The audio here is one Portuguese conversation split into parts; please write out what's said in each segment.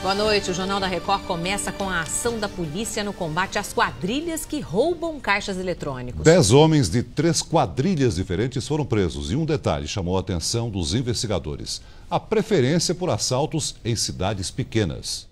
Boa noite. O Jornal da Record começa com a ação da polícia no combate às quadrilhas que roubam caixas eletrônicos. 10 homens de 3 quadrilhas diferentes foram presos e um detalhe chamou a atenção dos investigadores: a preferência por assaltos em cidades pequenas.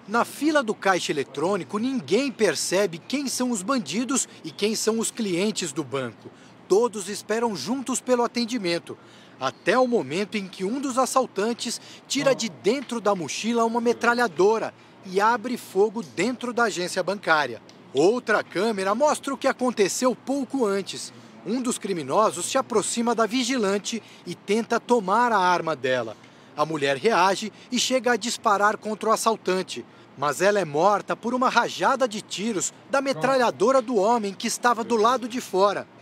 Na fila do caixa eletrônico, ninguém percebe quem são os bandidos e quem são os clientes do banco. Todos esperam juntos pelo atendimento, até o momento em que um dos assaltantes tira de dentro da mochila uma metralhadora e abre fogo dentro da agência bancária. Outra câmera mostra o que aconteceu pouco antes. Um dos criminosos se aproxima da vigilante e tenta tomar a arma dela. A mulher reage e chega a disparar contra o assaltante, mas ela é morta por uma rajada de tiros da metralhadora do homem que estava do lado de fora.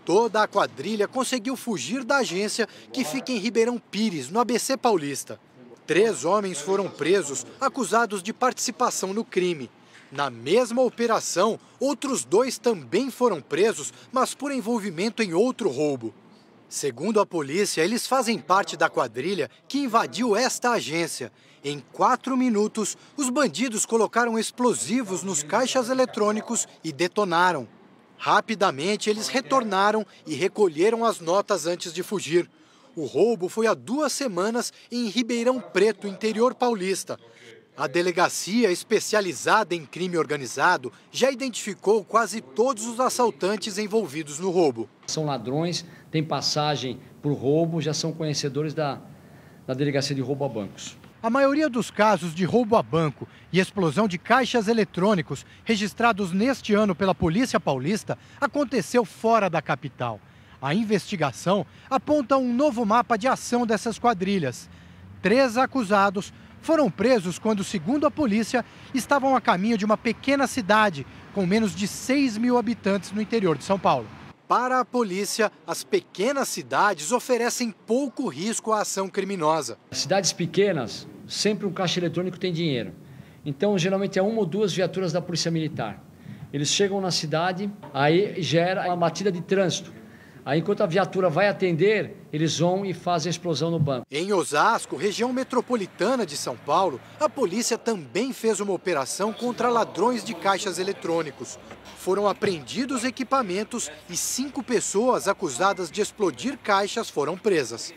Toda a quadrilha conseguiu fugir da agência, que fica em Ribeirão Pires, no ABC Paulista. 3 homens foram presos, acusados de participação no crime. Na mesma operação, outros 2 também foram presos, mas por envolvimento em outro roubo. Segundo a polícia, eles fazem parte da quadrilha que invadiu esta agência. Em 4 minutos, os bandidos colocaram explosivos nos caixas eletrônicos e detonaram. Rapidamente, eles retornaram e recolheram as notas antes de fugir. O roubo foi há 2 semanas em Ribeirão Preto, interior paulista. A delegacia especializada em crime organizado já identificou quase todos os assaltantes envolvidos no roubo. São ladrões, têm passagem por roubo, já são conhecedores da delegacia de roubo a bancos. A maioria dos casos de roubo a banco e explosão de caixas eletrônicos registrados neste ano pela Polícia Paulista aconteceu fora da capital. A investigação aponta um novo mapa de ação dessas quadrilhas. 3 acusados foram presos quando, segundo a polícia, estavam a caminho de uma pequena cidade com menos de 6 mil habitantes no interior de São Paulo. Para a polícia, as pequenas cidades oferecem pouco risco à ação criminosa. Cidades pequenas, sempre um caixa eletrônico tem dinheiro. Então, geralmente é 1 ou 2 viaturas da Polícia Militar. Eles chegam na cidade, aí gera uma batida de trânsito. Aí, enquanto a viatura vai atender, eles vão e fazem a explosão no banco. Em Osasco, região metropolitana de São Paulo, a polícia também fez uma operação contra ladrões de caixas eletrônicos. Foram apreendidos equipamentos e 5 pessoas acusadas de explodir caixas foram presas.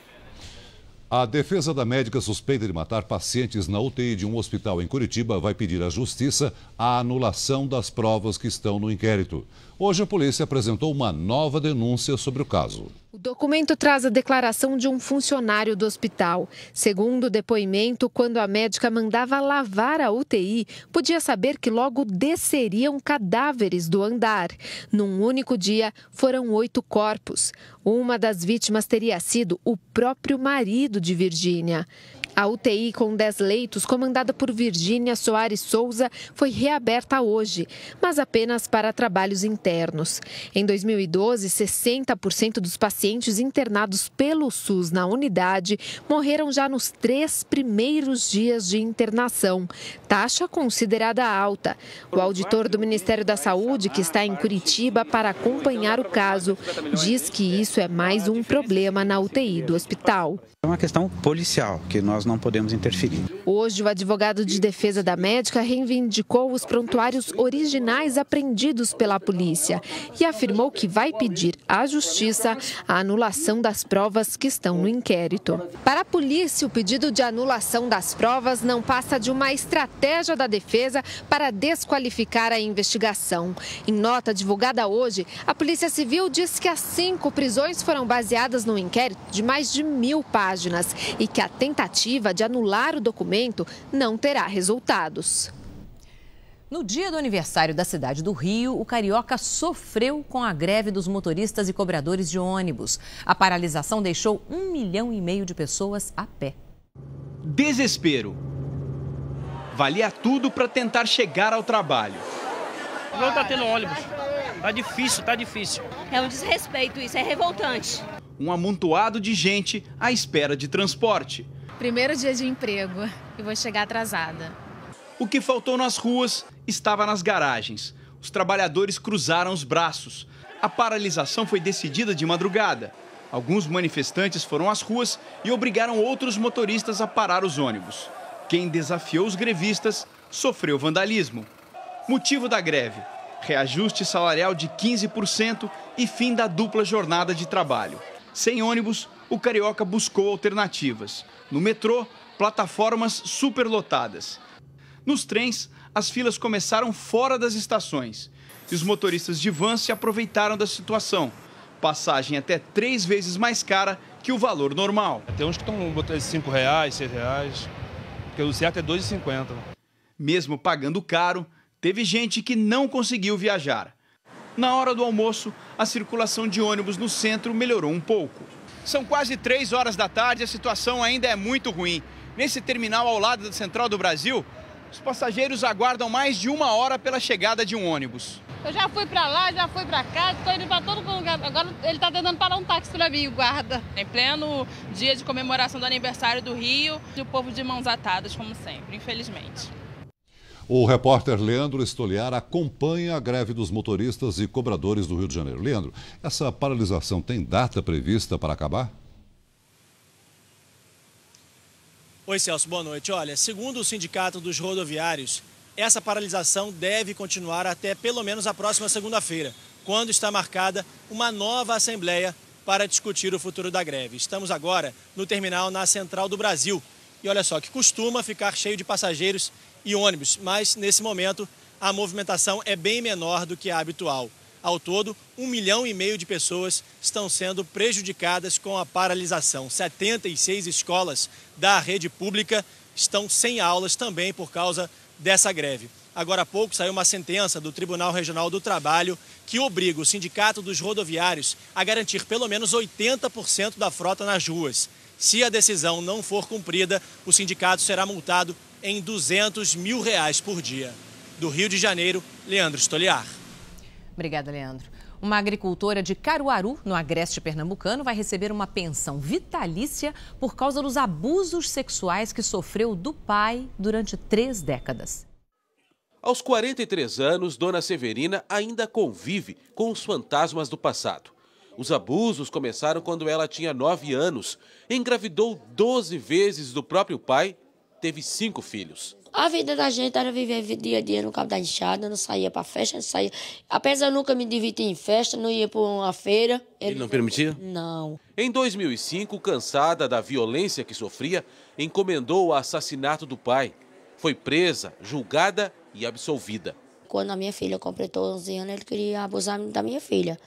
A defesa da médica suspeita de matar pacientes na UTI de um hospital em Curitiba vai pedir à Justiça a anulação das provas que estão no inquérito. Hoje a polícia apresentou uma nova denúncia sobre o caso. O documento traz a declaração de um funcionário do hospital. Segundo o depoimento, quando a médica mandava lavar a UTI, podia saber que logo desceriam cadáveres do andar. Num único dia, foram 8 corpos. Uma das vítimas teria sido o próprio marido de Virgínia. A UTI com 10 leitos, comandada por Virgínia Soares Souza, foi reaberta hoje, mas apenas para trabalhos internos. Em 2012, 60% dos pacientes internados pelo SUS na unidade morreram já nos 3 primeiros dias de internação, taxa considerada alta. O auditor do Ministério da Saúde, que está em Curitiba para acompanhar o caso, diz que isso é mais um problema na UTI do hospital. É uma questão policial, que nós não podemos interferir. Hoje, o advogado de defesa da médica reivindicou os prontuários originais apreendidos pela polícia e afirmou que vai pedir à Justiça a anulação das provas que estão no inquérito. Para a polícia, o pedido de anulação das provas não passa de uma estratégia da defesa para desqualificar a investigação. Em nota divulgada hoje, a Polícia Civil diz que as 5 prisões foram baseadas num inquérito de mais de 1000 páginas e que a tentativa de anular o documento não terá resultados. No dia do aniversário da cidade do Rio, o carioca sofreu com a greve dos motoristas e cobradores de ônibus. A paralisação deixou 1,5 milhão de pessoas a pé. Desespero. Valia tudo para tentar chegar ao trabalho. Não está tendo ônibus. Tá difícil. É um desrespeito isso, é revoltante. Um amontoado de gente à espera de transporte. Primeiro dia de emprego e vou chegar atrasada. O que faltou nas ruas estava nas garagens. Os trabalhadores cruzaram os braços. A paralisação foi decidida de madrugada. Alguns manifestantes foram às ruas e obrigaram outros motoristas a parar os ônibus. Quem desafiou os grevistas sofreu vandalismo. Motivo da greve: reajuste salarial de 15% e fim da dupla jornada de trabalho. Sem ônibus, o carioca buscou alternativas. No metrô, plataformas superlotadas. Nos trens, as filas começaram fora das estações. E os motoristas de van se aproveitaram da situação. Passagem até 3 vezes mais cara que o valor normal. Tem uns que estão botando R$5, R$6, porque o certo é R$2,50. Mesmo pagando caro, teve gente que não conseguiu viajar. Na hora do almoço, a circulação de ônibus no centro melhorou um pouco. São quase 3 horas da tarde e a situação ainda é muito ruim. Nesse terminal ao lado da Central do Brasil, os passageiros aguardam mais de 1 hora pela chegada de um ônibus. Eu já fui pra lá, já fui pra cá, estou indo pra todo lugar. Agora ele tá tentando parar um táxi pra mim, o guarda. Em pleno dia de comemoração do aniversário do Rio, e o povo de mãos atadas, como sempre, infelizmente. O repórter Leandro Stoliar acompanha a greve dos motoristas e cobradores do Rio de Janeiro. Leandro, essa paralisação tem data prevista para acabar? Oi, Celso, boa noite. Olha, segundo o Sindicato dos Rodoviários, essa paralisação deve continuar até pelo menos a próxima segunda-feira, quando está marcada uma nova assembleia para discutir o futuro da greve. Estamos agora no terminal na Central do Brasil. E olha só, que costuma ficar cheio de passageiros e ônibus, mas nesse momento a movimentação é bem menor do que a habitual. Ao todo, 1,5 milhão de pessoas estão sendo prejudicadas com a paralisação. 76 escolas da rede pública estão sem aulas também por causa dessa greve. Agora há pouco saiu uma sentença do Tribunal Regional do Trabalho que obriga o Sindicato dos Rodoviários a garantir pelo menos 80% da frota nas ruas. Se a decisão não for cumprida, o sindicato será multado em R$200 mil por dia. Do Rio de Janeiro, Leandro Stoliar. Obrigada, Leandro. Uma agricultora de Caruaru, no agreste pernambucano, vai receber uma pensão vitalícia por causa dos abusos sexuais que sofreu do pai durante 3 décadas. Aos 43 anos, Dona Severina ainda convive com os fantasmas do passado. Os abusos começaram quando ela tinha 9 anos, engravidou 12 vezes do próprio pai, teve 5 filhos. A vida da gente era viver dia a dia no Cabo da Enxada, não saía para festa, não saía. Apesar de nunca me divertir em festa, não ia para uma feira. Ele não permitia? Não. Em 2005, cansada da violência que sofria, encomendou o assassinato do pai. Foi presa, julgada e absolvida. Quando a minha filha completou 11 anos, ele queria abusar da minha filha.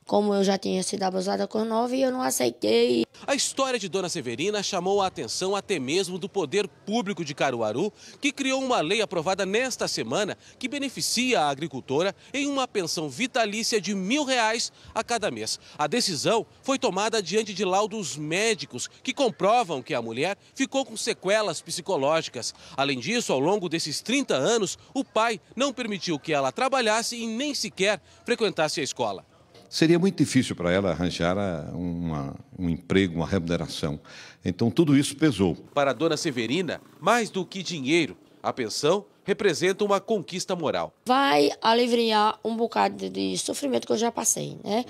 Como eu já tinha sido abusada com 9, eu não aceitei. A história de Dona Severina chamou a atenção até mesmo do Poder Público de Caruaru, que criou uma lei aprovada nesta semana que beneficia a agricultora em uma pensão vitalícia de R$1.000 a cada mês. A decisão foi tomada diante de laudos médicos que comprovam que a mulher ficou com sequelas psicológicas. Além disso, ao longo desses 30 anos, o pai não permitiu que ela trabalhasse e nem sequer frequentasse a escola. Seria muito difícil para ela arranjar um emprego, uma remuneração. Então, tudo isso pesou. Para a Dona Severina, mais do que dinheiro, a pensão representa uma conquista moral. Vai aliviar um bocado de sofrimento que eu já passei, né?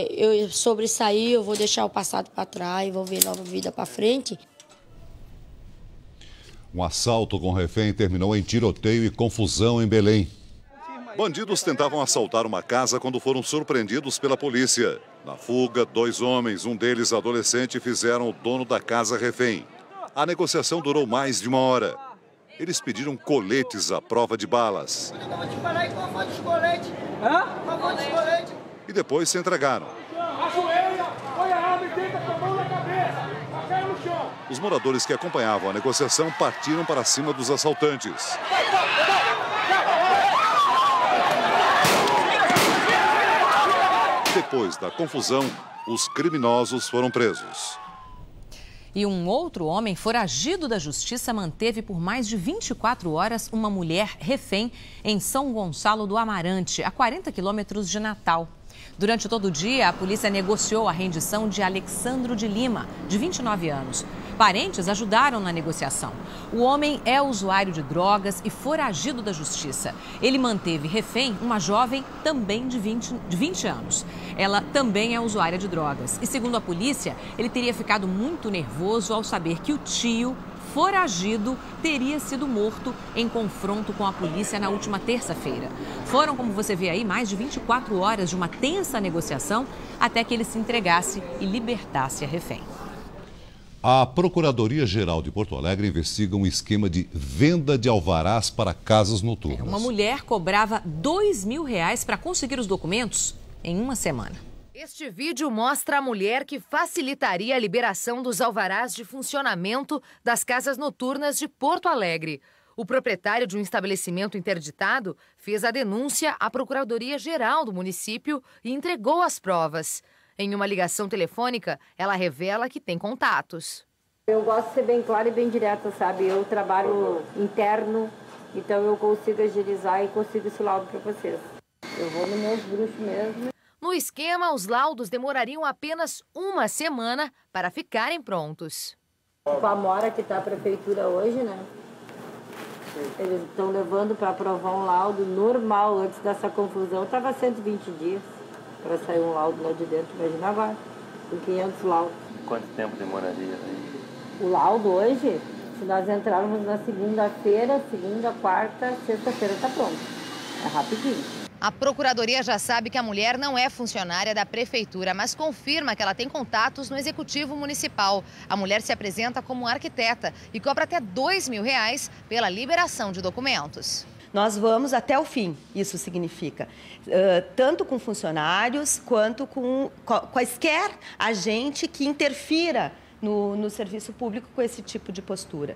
Eu sobressair, eu vou deixar o passado para trás, vou ver nova vida para frente. Um assalto com refém terminou em tiroteio e confusão em Belém. Bandidos tentavam assaltar uma casa quando foram surpreendidos pela polícia. Na fuga, 2 homens, um deles adolescente, fizeram o dono da casa refém. A negociação durou mais de 1 hora. Eles pediram coletes à prova de balas. E depois se entregaram. Os moradores que acompanhavam a negociação partiram para cima dos assaltantes. Depois da confusão, os criminosos foram presos. E um outro homem foragido da justiça manteve por mais de 24 horas uma mulher refém em São Gonçalo do Amarante, a 40 quilômetros de Natal. Durante todo o dia, a polícia negociou a rendição de Alexandro de Lima, de 29 anos. Parentes ajudaram na negociação. O homem é usuário de drogas e foragido da justiça. Ele manteve refém uma jovem também de 20 anos. Ela também é usuária de drogas. E segundo a polícia, ele teria ficado muito nervoso ao saber que o tio foragido teria sido morto em confronto com a polícia na última terça-feira. Foram, como você vê aí, mais de 24 horas de uma tensa negociação até que ele se entregasse e libertasse a refém. A Procuradoria-Geral de Porto Alegre investiga um esquema de venda de alvarás para casas noturnas. Uma mulher cobrava R$2.000 para conseguir os documentos em uma semana. Este vídeo mostra a mulher que facilitaria a liberação dos alvarás de funcionamento das casas noturnas de Porto Alegre. O proprietário de um estabelecimento interditado fez a denúncia à Procuradoria-Geral do município e entregou as provas. Em uma ligação telefônica, ela revela que tem contatos. Eu gosto de ser bem clara e bem direta, sabe? Eu trabalho interno, então eu consigo agilizar e consigo esse laudo para vocês. Eu vou nos meus bruxos mesmo. No esquema, os laudos demorariam apenas uma semana para ficarem prontos. Com a mora que está a prefeitura hoje, né? Eles estão levando para aprovar um laudo normal. Antes dessa confusão, estava 120 dias para sair um laudo lá de dentro. Imagina agora, com 500 laudos. Quanto tempo demoraria aí? O laudo hoje, se nós entrarmos na segunda-feira, segunda, quarta, sexta-feira está pronto. É rapidinho. A Procuradoria já sabe que a mulher não é funcionária da Prefeitura, mas confirma que ela tem contatos no Executivo Municipal. A mulher se apresenta como arquiteta e cobra até R$2.000 pela liberação de documentos. Nós vamos até o fim, isso significa, tanto com funcionários quanto com quaisquer agente que interfira no serviço público com esse tipo de postura.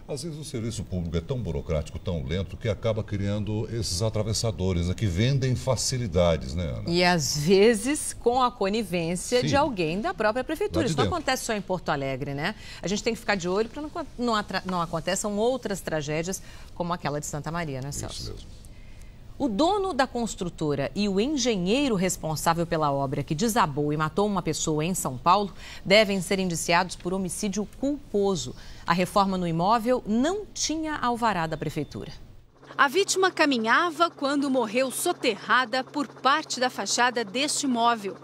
Às vezes o serviço público é tão burocrático, tão lento, que acaba criando esses atravessadores que vendem facilidades, né, Ana? E às vezes com a conivência Sim. de alguém da própria prefeitura. Isso não dentro. acontece só em Porto Alegre, né? A gente tem que ficar de olho para não aconteçam outras tragédias como aquela de Santa Maria, né, Celso? Isso mesmo. O dono da construtora e o engenheiro responsável pela obra que desabou e matou uma pessoa em São Paulo devem ser indiciados por homicídio culposo. A reforma no imóvel não tinha alvará da prefeitura. A vítima caminhava quando morreu soterrada por parte da fachada deste imóvel.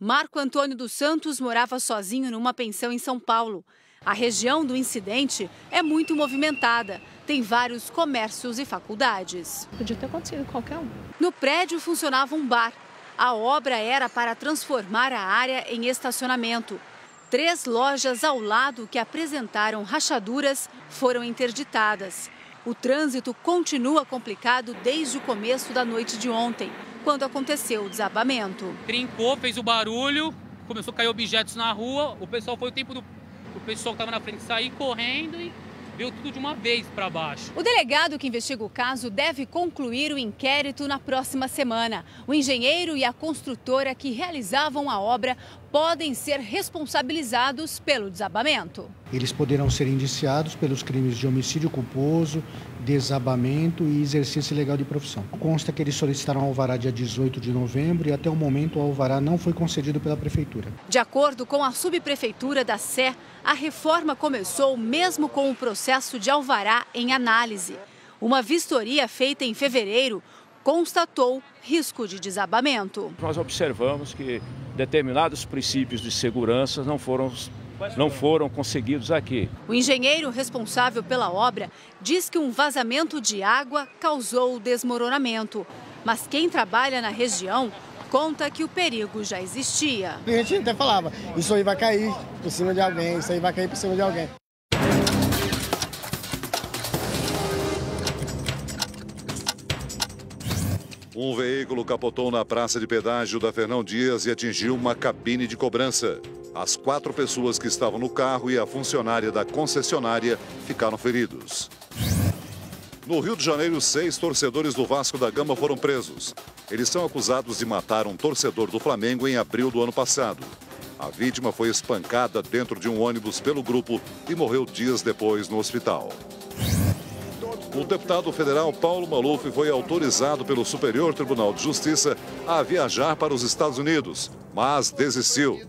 Marco Antônio dos Santos morava sozinho numa pensão em São Paulo. A região do incidente é muito movimentada. Tem vários comércios e faculdades. Podia ter acontecido qualquer um. No prédio funcionava um bar. A obra era para transformar a área em estacionamento. 3 lojas ao lado que apresentaram rachaduras foram interditadas. O trânsito continua complicado desde o começo da noite de ontem, quando aconteceu o desabamento. Trincou, fez o barulho, começou a cair objetos na rua. O pessoal foi o tempo do pessoal que estava na frente sair correndo e veio tudo de uma vez para baixo. O delegado que investiga o caso deve concluir o inquérito na próxima semana. O engenheiro e a construtora que realizavam a obra podem ser responsabilizados pelo desabamento. Eles poderão ser indiciados pelos crimes de homicídio culposo, desabamento e exercício ilegal de profissão. Consta que eles solicitaram alvará dia 18 de novembro e até o momento o alvará não foi concedido pela Prefeitura. De acordo com a subprefeitura da Sé, a reforma começou mesmo com o processo de alvará em análise. Uma vistoria feita em fevereiro constatou risco de desabamento. Nós observamos que determinados princípios de segurança não foram conseguidos aqui. O engenheiro responsável pela obra diz que um vazamento de água causou o desmoronamento. Mas quem trabalha na região conta que o perigo já existia. A gente até falava, isso aí vai cair por cima de alguém, isso aí vai cair por cima de alguém. Um veículo capotou na praça de pedágio da Fernão Dias e atingiu uma cabine de cobrança. As 4 pessoas que estavam no carro e a funcionária da concessionária ficaram feridos. No Rio de Janeiro, 6 torcedores do Vasco da Gama foram presos. Eles são acusados de matar um torcedor do Flamengo em abril do ano passado. A vítima foi espancada dentro de um ônibus pelo grupo e morreu dias depois no hospital. O deputado federal Paulo Maluf foi autorizado pelo Superior Tribunal de Justiça a viajar para os Estados Unidos, mas desistiu.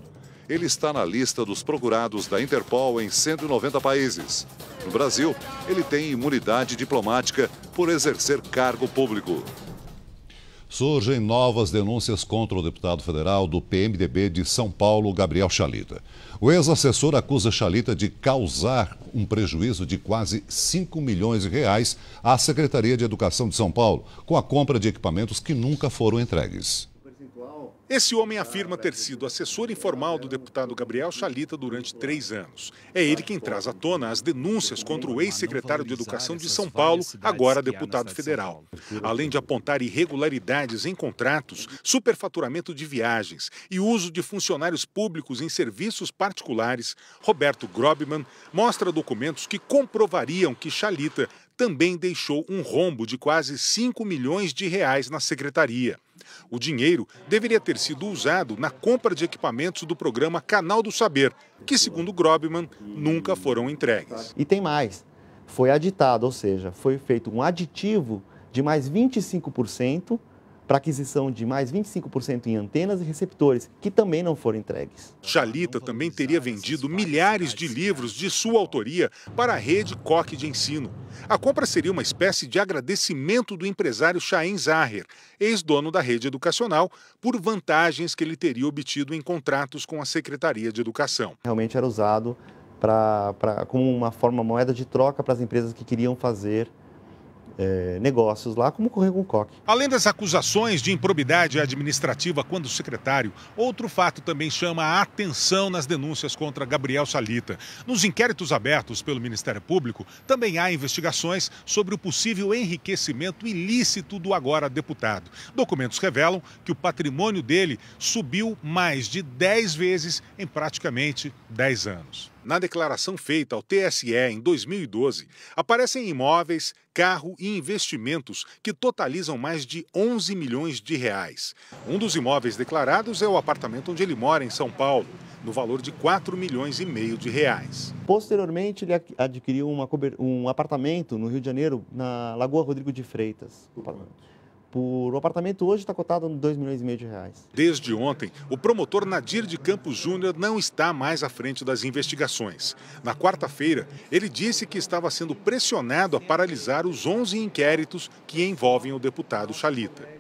Ele está na lista dos procurados da Interpol em 190 países. No Brasil, ele tem imunidade diplomática por exercer cargo público. Surgem novas denúncias contra o deputado federal do PMDB de São Paulo, Gabriel Chalita. O ex-assessor acusa Chalita de causar um prejuízo de quase 5 milhões de reais à Secretaria de Educação de São Paulo, com a compra de equipamentos que nunca foram entregues. Esse homem afirma ter sido assessor informal do deputado Gabriel Chalita durante 3 anos. É ele quem traz à tona as denúncias contra o ex-secretário de Educação de São Paulo, agora deputado federal. Além de apontar irregularidades em contratos, superfaturamento de viagens e uso de funcionários públicos em serviços particulares, Roberto Grobman mostra documentos que comprovariam que Chalita também deixou um rombo de quase 5 milhões de reais na secretaria. O dinheiro deveria ter sido usado na compra de equipamentos do programa Canal do Saber, que, segundo Grobman, nunca foram entregues. E tem mais, foi aditado, ou seja, foi feito um aditivo de mais 25% para aquisição de mais 25% em antenas e receptores, que também não foram entregues. Chalita também teria vendido milhares de livros de sua autoria para a rede Coque de ensino. A compra seria uma espécie de agradecimento do empresário Chaim Zahrer, ex-dono da rede educacional, por vantagens que ele teria obtido em contratos com a Secretaria de Educação. Realmente era usado como uma forma moeda de troca para as empresas que queriam fazer negócios lá, como ocorreu com o Coque. Além das acusações de improbidade administrativa quando secretário, outro fato também chama a atenção nas denúncias contra Gabriel Chalita. Nos inquéritos abertos pelo Ministério Público, também há investigações sobre o possível enriquecimento ilícito do agora deputado. Documentos revelam que o patrimônio dele subiu mais de 10 vezes em praticamente 10 anos. Na declaração feita ao TSE em 2012, aparecem imóveis, carro e investimentos que totalizam mais de 11 milhões de reais. Um dos imóveis declarados é o apartamento onde ele mora, em São Paulo, no valor de 4 milhões e meio de reais. Posteriormente, ele adquiriu um apartamento no Rio de Janeiro, na Lagoa Rodrigo de Freitas. O apartamento hoje está cotado em 2 milhões e meio de reais. Desde ontem, o promotor Nadir de Campos Júnior não está mais à frente das investigações. Na quarta-feira, ele disse que estava sendo pressionado a paralisar os 11 inquéritos que envolvem o deputado Chalita.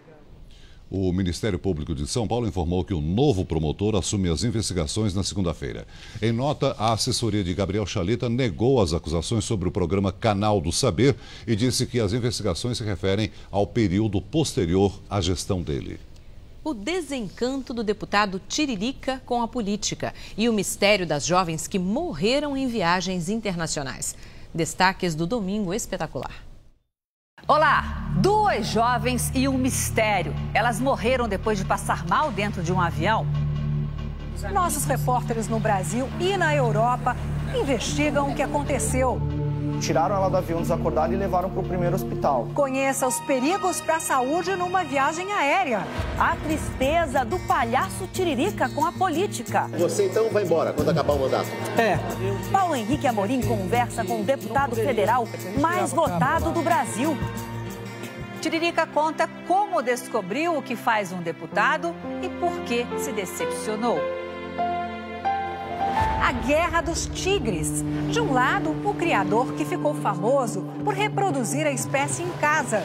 O Ministério Público de São Paulo informou que o novo promotor assume as investigações na segunda-feira. Em nota, a assessoria de Gabriel Chalita negou as acusações sobre o programa Canal do Saber e disse que as investigações se referem ao período posterior à gestão dele. O desencanto do deputado Tiririca com a política e o mistério das jovens que morreram em viagens internacionais. Destaques do Domingo Espetacular. Olá! 2 jovens e um mistério. Elas morreram depois de passar mal dentro de um avião? Nossos repórteres no Brasil e na Europa investigam o que aconteceu. Tiraram ela do avião desacordada e levaram para o primeiro hospital. Conheça os perigos para a saúde numa viagem aérea. A tristeza do palhaço Tiririca com a política. Você então vai embora quando acabar o mandato. Paulo Henrique Amorim conversa com o deputado federal mais votado do Brasil. Tiririca conta como descobriu o que faz um deputado e por que se decepcionou. A Guerra dos Tigres. De um lado, o criador que ficou famoso por reproduzir a espécie em casa.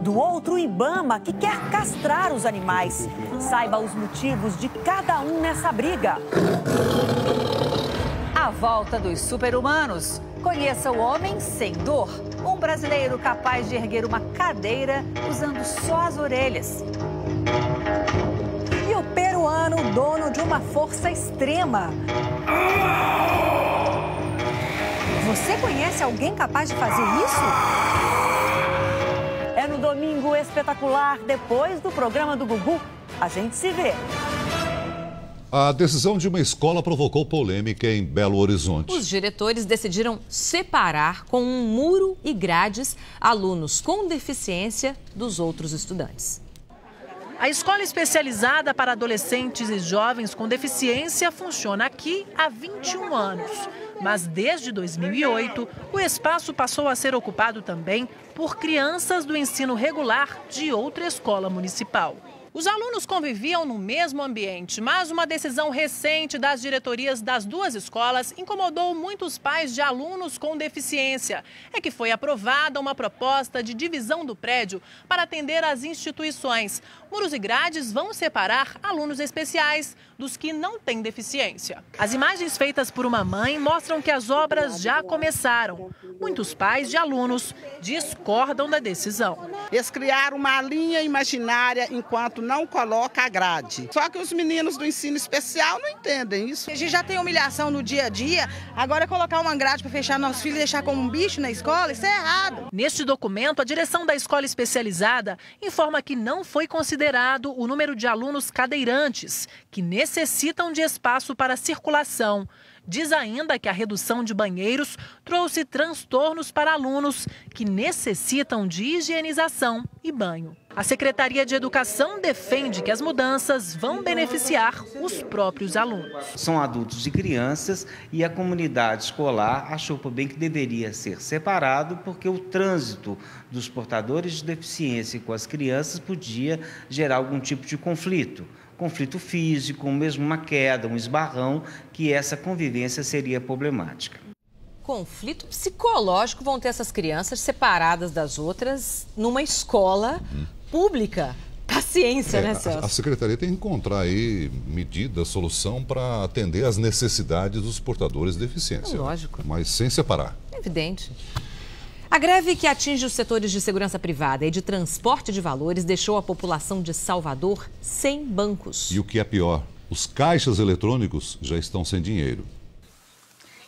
Do outro, o Ibama, que quer castrar os animais. Saiba os motivos de cada um nessa briga. A volta dos super-humanos. Conheça o homem sem dor. Um brasileiro capaz de erguer uma cadeira usando só as orelhas. E o peruano, dono de uma força extrema. Você conhece alguém capaz de fazer isso? É no Domingo Espetacular, depois do programa do Gugu. A gente se vê. A decisão de uma escola provocou polêmica em Belo Horizonte. Os diretores decidiram separar com um muro e grades alunos com deficiência dos outros estudantes. A escola especializada para adolescentes e jovens com deficiência funciona aqui há 21 anos. Mas desde 2008, o espaço passou a ser ocupado também por crianças do ensino regular de outra escola municipal. Os alunos conviviam no mesmo ambiente, mas uma decisão recente das diretorias das duas escolas incomodou muitos pais de alunos com deficiência. É que foi aprovada uma proposta de divisão do prédio para atender às instituições. Muros e grades vão separar alunos especiais dos que não têm deficiência. As imagens feitas por uma mãe mostram que as obras já começaram. Muitos pais de alunos discordam da decisão. Eles criaram uma linha imaginária enquanto não coloca a grade. Só que os meninos do ensino especial não entendem isso. A gente já tem humilhação no dia a dia, agora colocar uma grade para fechar nossos filhos e deixar como um bicho na escola, isso é errado. Neste documento, a direção da escola especializada informa que não foi considerado o número de alunos cadeirantes, que necessitam de espaço para circulação. Diz ainda que a redução de banheiros trouxe transtornos para alunos que necessitam de higienização e banho. A Secretaria de Educação defende que as mudanças vão beneficiar os próprios alunos. São adultos e crianças e a comunidade escolar achou por bem que deveria ser separado porque o trânsito dos portadores de deficiência com as crianças podia gerar algum tipo de conflito físico, mesmo uma queda, um esbarrão, que essa convivência seria problemática. Conflito psicológico vão ter essas crianças separadas das outras numa escola pública. Paciência, né, Celso? A Secretaria tem que encontrar aí medida, solução para atender às necessidades dos portadores de deficiência. Lógico. Mas sem separar. Evidente. A greve que atinge os setores de segurança privada e de transporte de valores deixou a população de Salvador sem bancos. E o que é pior, os caixas eletrônicos já estão sem dinheiro.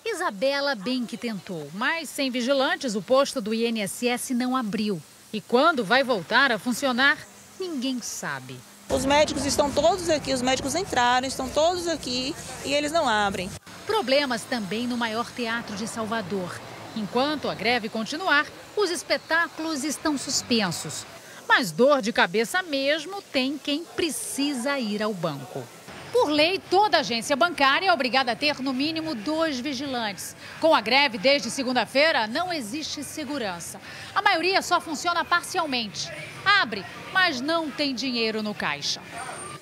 Isabela bem que tentou, mas sem vigilantes o posto do INSS não abriu. E quando vai voltar a funcionar, ninguém sabe. Os médicos estão todos aqui, os médicos entraram, estão todos aqui e eles não abrem. Problemas também no maior teatro de Salvador. Enquanto a greve continuar, os espetáculos estão suspensos. Mas dor de cabeça mesmo tem quem precisa ir ao banco. Por lei, toda agência bancária é obrigada a ter no mínimo 2 vigilantes. Com a greve desde segunda-feira, não existe segurança. A maioria só funciona parcialmente. Abre, mas não tem dinheiro no caixa.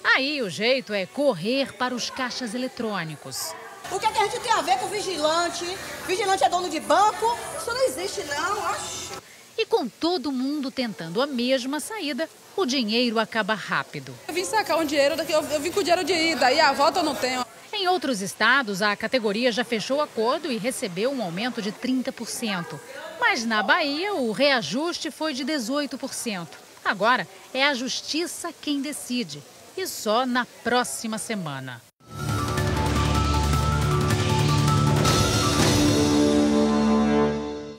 Aí o jeito é correr para os caixas eletrônicos. O que é que a gente tem a ver com vigilante? Vigilante é dono de banco? Isso não existe, não. Oxi. E com todo mundo tentando a mesma saída, o dinheiro acaba rápido. Eu vim sacar um dinheiro, eu vim com o dinheiro de ida, e a volta eu não tenho. Em outros estados, a categoria já fechou acordo e recebeu um aumento de 30%. Mas na Bahia, o reajuste foi de 18%. Agora, é a justiça quem decide. E só na próxima semana.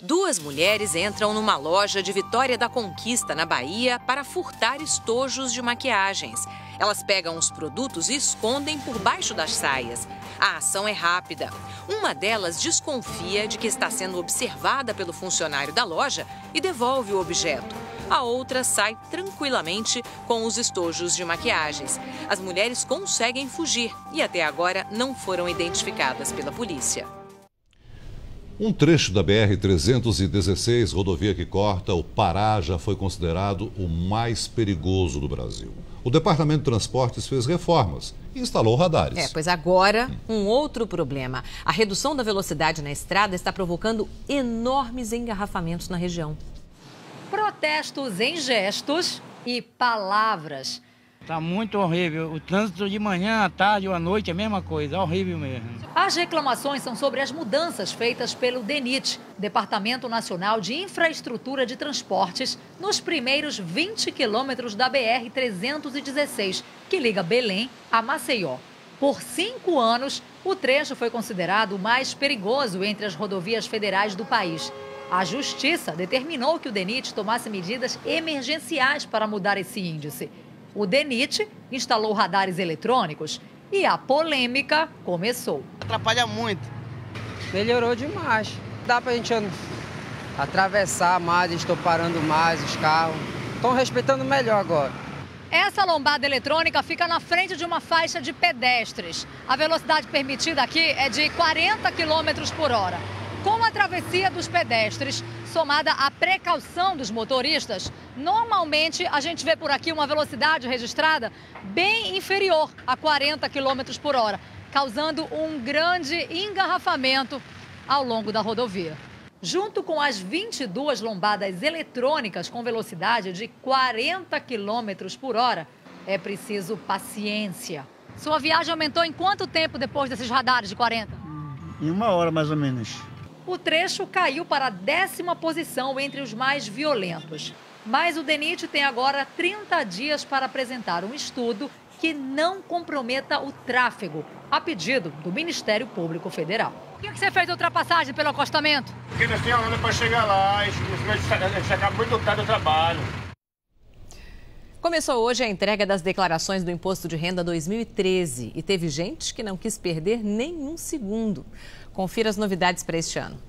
Duas mulheres entram numa loja de Vitória da Conquista, na Bahia, para furtar estojos de maquiagens. Elas pegam os produtos e escondem por baixo das saias. A ação é rápida. Uma delas desconfia de que está sendo observada pelo funcionário da loja e devolve o objeto. A outra sai tranquilamente com os estojos de maquiagens. As mulheres conseguem fugir e até agora não foram identificadas pela polícia. Um trecho da BR-316, rodovia que corta o Pará, já foi considerado o mais perigoso do Brasil. O Departamento de Transportes fez reformas e instalou radares. Pois agora, um outro problema. A redução da velocidade na estrada está provocando enormes engarrafamentos na região. Protestos em gestos e palavras. Está muito horrível. O trânsito de manhã, à tarde ou à noite é a mesma coisa, horrível mesmo. As reclamações são sobre as mudanças feitas pelo DENIT, Departamento Nacional de Infraestrutura de Transportes, nos primeiros 20 quilômetros da BR-316, que liga Belém a Maceió. Por 5 anos, o trecho foi considerado o mais perigoso entre as rodovias federais do país. A Justiça determinou que o DENIT tomasse medidas emergenciais para mudar esse índice. O DENIT instalou radares eletrônicos e a polêmica começou. Atrapalha muito. Melhorou demais. Dá pra gente atravessar mais, estou parando mais os carros. Estão respeitando melhor agora. Essa lombada eletrônica fica na frente de uma faixa de pedestres. A velocidade permitida aqui é de 40 km por hora. Com a travessia dos pedestres, somada à precaução dos motoristas, normalmente a gente vê por aqui uma velocidade registrada bem inferior a 40 km por hora, causando um grande engarrafamento ao longo da rodovia. Junto com as 22 lombadas eletrônicas com velocidade de 40 km por hora, é preciso paciência. Sua viagem aumentou em quanto tempo depois desses radares de 40? Em 1 hora, mais ou menos. O trecho caiu para a 10ª posição entre os mais violentos. Mas o DENIT tem agora 30 dias para apresentar um estudo que não comprometa o tráfego, a pedido do Ministério Público Federal. Por que você fez a ultrapassagem pelo acostamento? Porque nós tínhamos hora para chegar lá, a gente chegava muito tarde do trabalho. Começou hoje a entrega das declarações do Imposto de Renda 2013 e teve gente que não quis perder nem um segundo. Confira as novidades para este ano.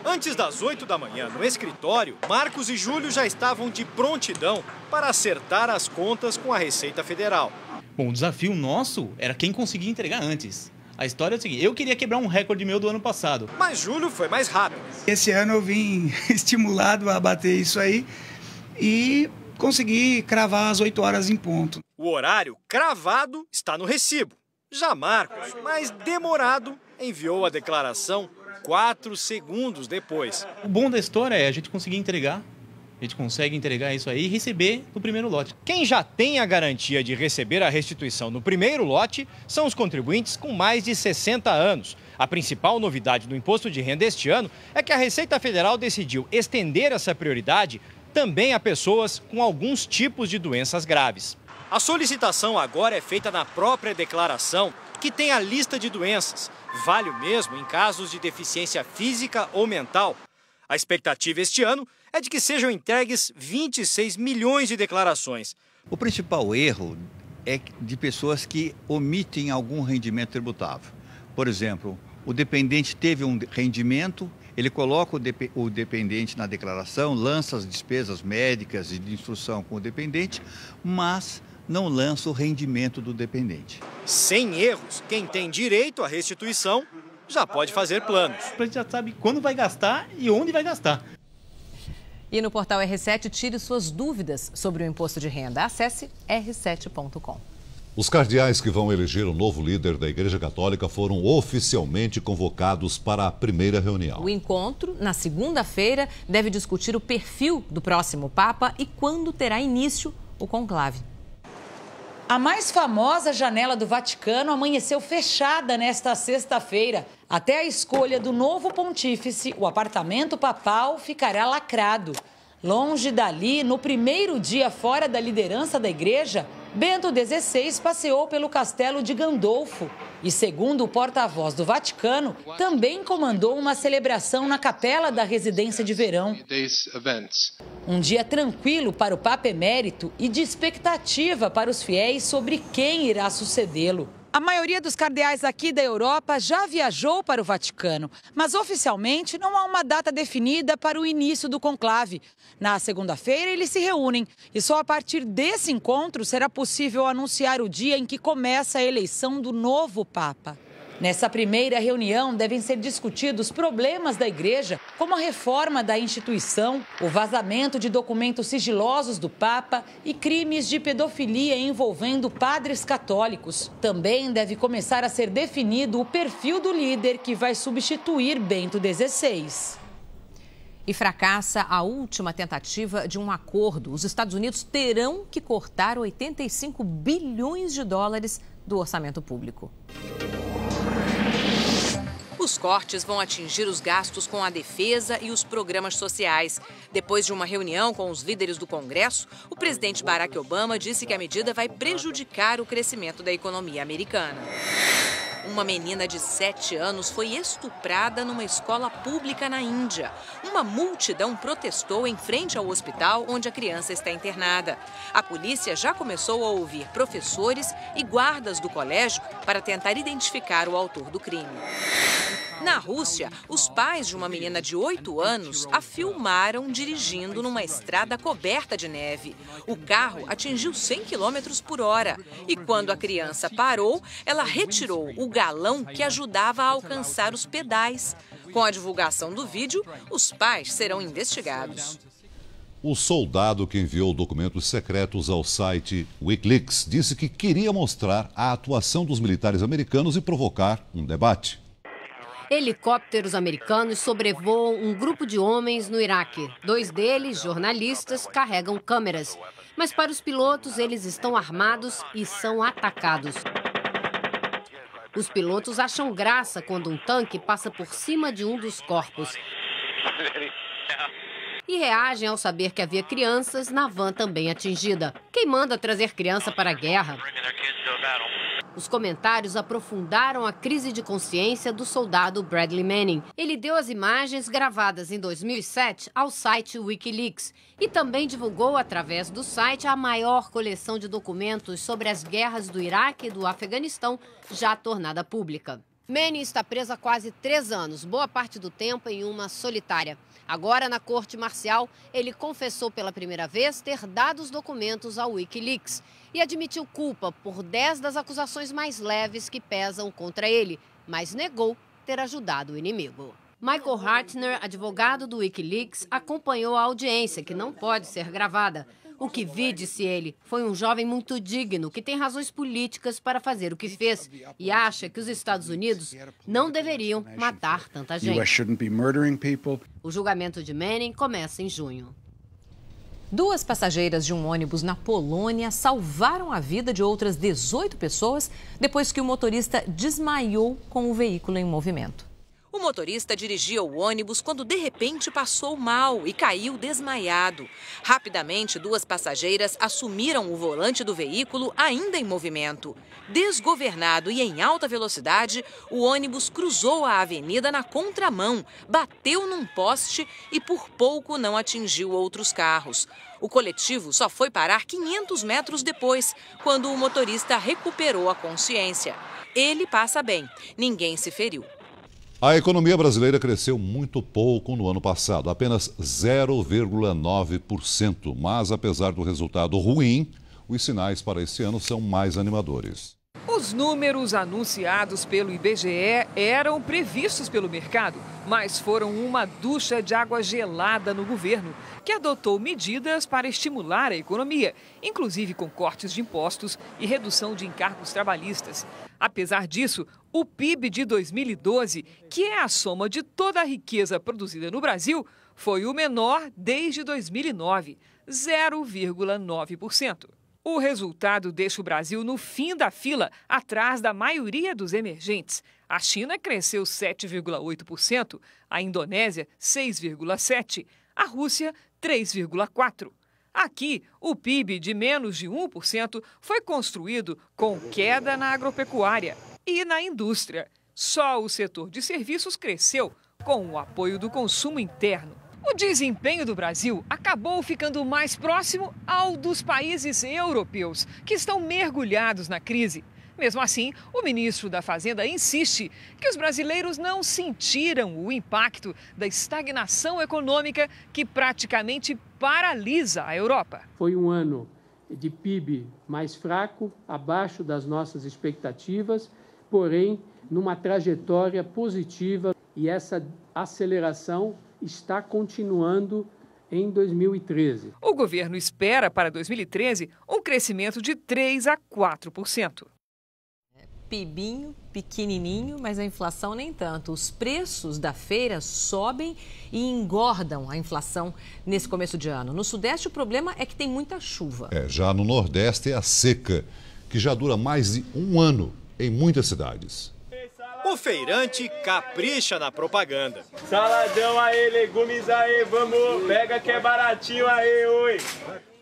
Antes das 8 da manhã, no escritório, Marcos e Júlio já estavam de prontidão para acertar as contas com a Receita Federal. Bom, o desafio nosso era quem conseguia entregar antes. A história é a seguinte, eu queria quebrar um recorde meu do ano passado. Mas Júlio foi mais rápido. Esse ano eu vim estimulado a bater isso aí e consegui cravar as 8 horas em ponto. O horário cravado está no recibo. Já Marcos, mais demorado, enviou a declaração 4 segundos depois. O bom da história é a gente conseguir entregar. A gente consegue entregar isso aí e receber no primeiro lote. Quem já tem a garantia de receber a restituição no primeiro lote são os contribuintes com mais de 60 anos. A principal novidade do imposto de renda este ano é que a Receita Federal decidiu estender essa prioridade também a pessoas com alguns tipos de doenças graves. A solicitação agora é feita na própria declaração, que tem a lista de doenças. Vale o mesmo em casos de deficiência física ou mental. A expectativa este ano é de que sejam entregues 26 milhões de declarações. O principal erro é de pessoas que omitem algum rendimento tributável. Por exemplo, o dependente teve um rendimento, ele coloca o dependente na declaração, lança as despesas médicas e de instrução com o dependente, mas não lança o rendimento do dependente. Sem erros, quem tem direito à restituição já pode fazer planos. A gente já sabe quando vai gastar e onde vai gastar. E no portal R7, tire suas dúvidas sobre o imposto de renda. Acesse r7.com. Os cardeais que vão eleger o novo líder da Igreja Católica foram oficialmente convocados para a primeira reunião. O encontro, na segunda-feira, deve discutir o perfil do próximo Papa e quando terá início o conclave. A mais famosa janela do Vaticano amanheceu fechada nesta sexta-feira. Até a escolha do novo pontífice, o apartamento papal ficará lacrado. Longe dali, no primeiro dia fora da liderança da igreja, Bento XVI passeou pelo castelo de Gandolfo e, segundo o porta-voz do Vaticano, também comandou uma celebração na capela da residência de verão. Um dia tranquilo para o Papa Emérito e de expectativa para os fiéis sobre quem irá sucedê-lo. A maioria dos cardeais aqui da Europa já viajou para o Vaticano, mas oficialmente não há uma data definida para o início do conclave. Na segunda-feira, eles se reúnem e só a partir desse encontro será possível anunciar o dia em que começa a eleição do novo Papa. Nessa primeira reunião devem ser discutidos problemas da igreja, como a reforma da instituição, o vazamento de documentos sigilosos do Papa e crimes de pedofilia envolvendo padres católicos. Também deve começar a ser definido o perfil do líder que vai substituir Bento XVI. E fracassa a última tentativa de um acordo. Os Estados Unidos terão que cortar 85 bilhões de dólares do orçamento público. Os cortes vão atingir os gastos com a defesa e os programas sociais. Depois de uma reunião com os líderes do Congresso, o presidente Barack Obama disse que a medida vai prejudicar o crescimento da economia americana. Uma menina de 7 anos foi estuprada numa escola pública na Índia. Uma multidão protestou em frente ao hospital onde a criança está internada. A polícia já começou a ouvir professores e guardas do colégio para tentar identificar o autor do crime. Na Rússia, os pais de uma menina de 8 anos a filmaram dirigindo numa estrada coberta de neve. O carro atingiu 100 km por hora e quando a criança parou, ela retirou o galão que ajudava a alcançar os pedais. Com a divulgação do vídeo, os pais serão investigados. O soldado que enviou documentos secretos ao site Wikileaks disse que queria mostrar a atuação dos militares americanos e provocar um debate. Helicópteros americanos sobrevoam um grupo de homens no Iraque. 2 deles, jornalistas, carregam câmeras. Mas para os pilotos, eles estão armados e são atacados. Os pilotos acham graça quando um tanque passa por cima de um dos corpos. E reagem ao saber que havia crianças na van também atingida. Quem manda trazer criança para a guerra? Os comentários aprofundaram a crise de consciência do soldado Bradley Manning. Ele deu as imagens gravadas em 2007 ao site Wikileaks e também divulgou através do site a maior coleção de documentos sobre as guerras do Iraque e do Afeganistão, já tornada pública. Manning está preso há quase 3 anos, boa parte do tempo em uma solitária. Agora, na corte marcial, ele confessou pela primeira vez ter dado os documentos ao Wikileaks e admitiu culpa por 10 das acusações mais leves que pesam contra ele, mas negou ter ajudado o inimigo. Michael Hartner, advogado do Wikileaks, acompanhou a audiência, que não pode ser gravada. O que vi, disse ele, foi um jovem muito digno, que tem razões políticas para fazer o que fez e acha que os Estados Unidos não deveriam matar tanta gente. O julgamento de Manning começa em junho. 2 passageiras de um ônibus na Polônia salvaram a vida de outras 18 pessoas depois que o motorista desmaiou com o veículo em movimento. O motorista dirigia o ônibus quando de repente passou mal e caiu desmaiado. Rapidamente, 2 passageiras assumiram o volante do veículo ainda em movimento. Desgovernado e em alta velocidade, o ônibus cruzou a avenida na contramão, bateu num poste e por pouco não atingiu outros carros. O coletivo só foi parar 500 metros depois, quando o motorista recuperou a consciência. Ele passa bem, ninguém se feriu. A economia brasileira cresceu muito pouco no ano passado, apenas 0,9%. Mas, apesar do resultado ruim, os sinais para esse ano são mais animadores. Os números anunciados pelo IBGE eram previstos pelo mercado, mas foram uma ducha de água gelada no governo, que adotou medidas para estimular a economia, inclusive com cortes de impostos e redução de encargos trabalhistas. Apesar disso, o PIB de 2012, que é a soma de toda a riqueza produzida no Brasil, foi o menor desde 2009, 0,9%. O resultado deixa o Brasil no fim da fila, atrás da maioria dos emergentes. A China cresceu 7,8%, a Indonésia 6,7%, a Rússia 3,4%. Aqui, o PIB de menos de 1% foi construído com queda na agropecuária e na indústria. Só o setor de serviços cresceu com o apoio do consumo interno. O desempenho do Brasil acabou ficando mais próximo ao dos países europeus, que estão mergulhados na crise. Mesmo assim, o ministro da Fazenda insiste que os brasileiros não sentiram o impacto da estagnação econômica que praticamente paralisa a Europa. Foi um ano de PIB mais fraco, abaixo das nossas expectativas, porém numa trajetória positiva, e essa aceleração está continuando em 2013. O governo espera para 2013 um crescimento de 3% a 4%. PIBinho, pequenininho, mas a inflação nem tanto. Os preços da feira sobem e engordam a inflação nesse começo de ano. No Sudeste, o problema é que tem muita chuva. Já no Nordeste é a seca, que já dura mais de um ano em muitas cidades. O feirante capricha na propaganda. Saladão aí, legumes aí, vamos, pega que é baratinho aí, oi.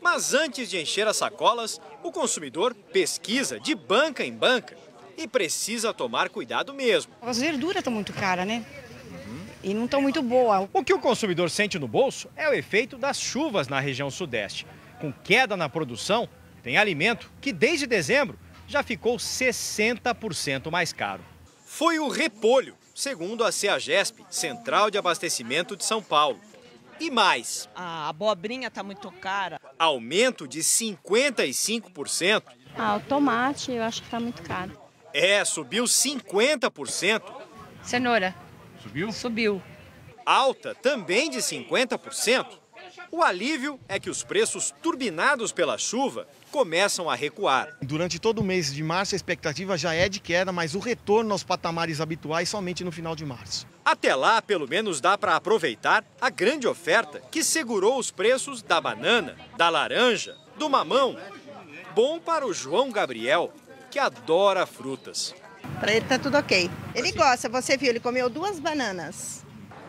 Mas antes de encher as sacolas, o consumidor pesquisa de banca em banca e precisa tomar cuidado mesmo. As verduras estão muito caras, né? E não estão muito boas. O que o consumidor sente no bolso é o efeito das chuvas na região Sudeste. Com queda na produção, tem alimento que desde dezembro já ficou 60% mais caro. Foi o repolho, segundo a CEAGESP, Central de Abastecimento de São Paulo. E mais. A abobrinha está muito cara. Aumento de 55%. O tomate eu acho que está muito caro. Subiu 50%. Cenoura. Subiu? Subiu. Alta também de 50%. O alívio é que os preços turbinados pela chuva começam a recuar. Durante todo o mês de março, a expectativa já é de queda, mas o retorno aos patamares habituais somente no final de março. Até lá, pelo menos dá para aproveitar a grande oferta que segurou os preços da banana, da laranja, do mamão. Bom para o João Gabriel, que adora frutas. Para ele tá tudo ok. Ele gosta, você viu, ele comeu 2 bananas.